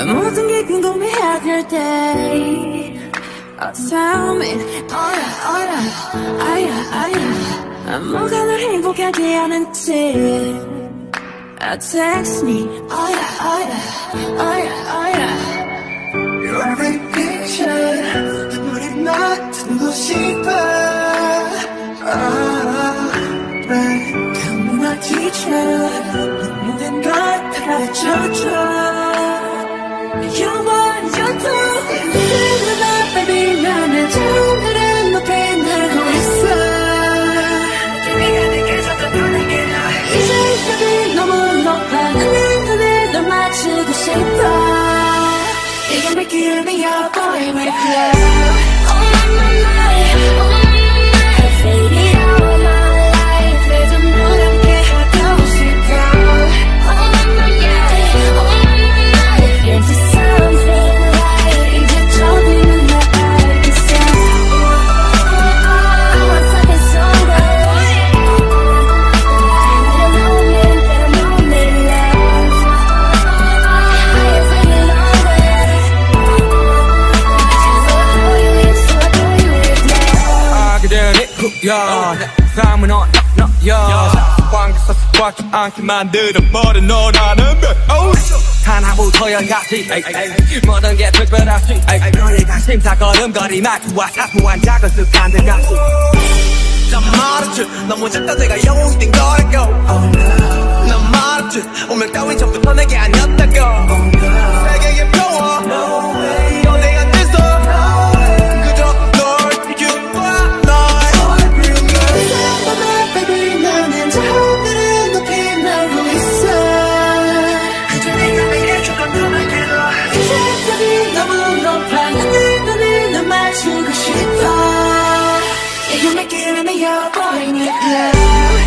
모든 게 궁금해할 때 Tell me 아야 뭐가 널 행복하게 하는지 Text me Your every picture 눈물이 나타나고 싶어 강문하기 전 모든 걸 가르쳐줘 You want you to Feel love baby 나는 정들은 높이 날고 있어 네가 내게 줬던 너에게 나 이제 벽이 너무 높아 나는 눈에 널 맞추고 싶어 You can make it me your boy with love Oh my baby all my life 내 전부 함께 하고 싶어 Oh my It's something right 이제 저기는 나 알겠어 I want something stronger Better know me love I am feeling So I do you with love 그대는 후연 삶은 관계사 습관치 않게 만들어버린 너라는 별 하나부터 열까지 모든 게 특별하지 너의 가심 다 걸음걸이 말투와 사소한 작은 습관들 같이 난 말했지 너무 작다 내가 영웅이 된 거라고 난 말했지 운명 따윈 전부터 내게 아니었다고 세계의 평화 너네 안 됐어 그저 널 비교와 널 Baby 나는 저들은 높이 날고 있어 그저 네가 내게 줬던 너에게 나 이제 벽이 너무 높아 나는 눈을 널 맞추고 싶어 You can make it me your boy with love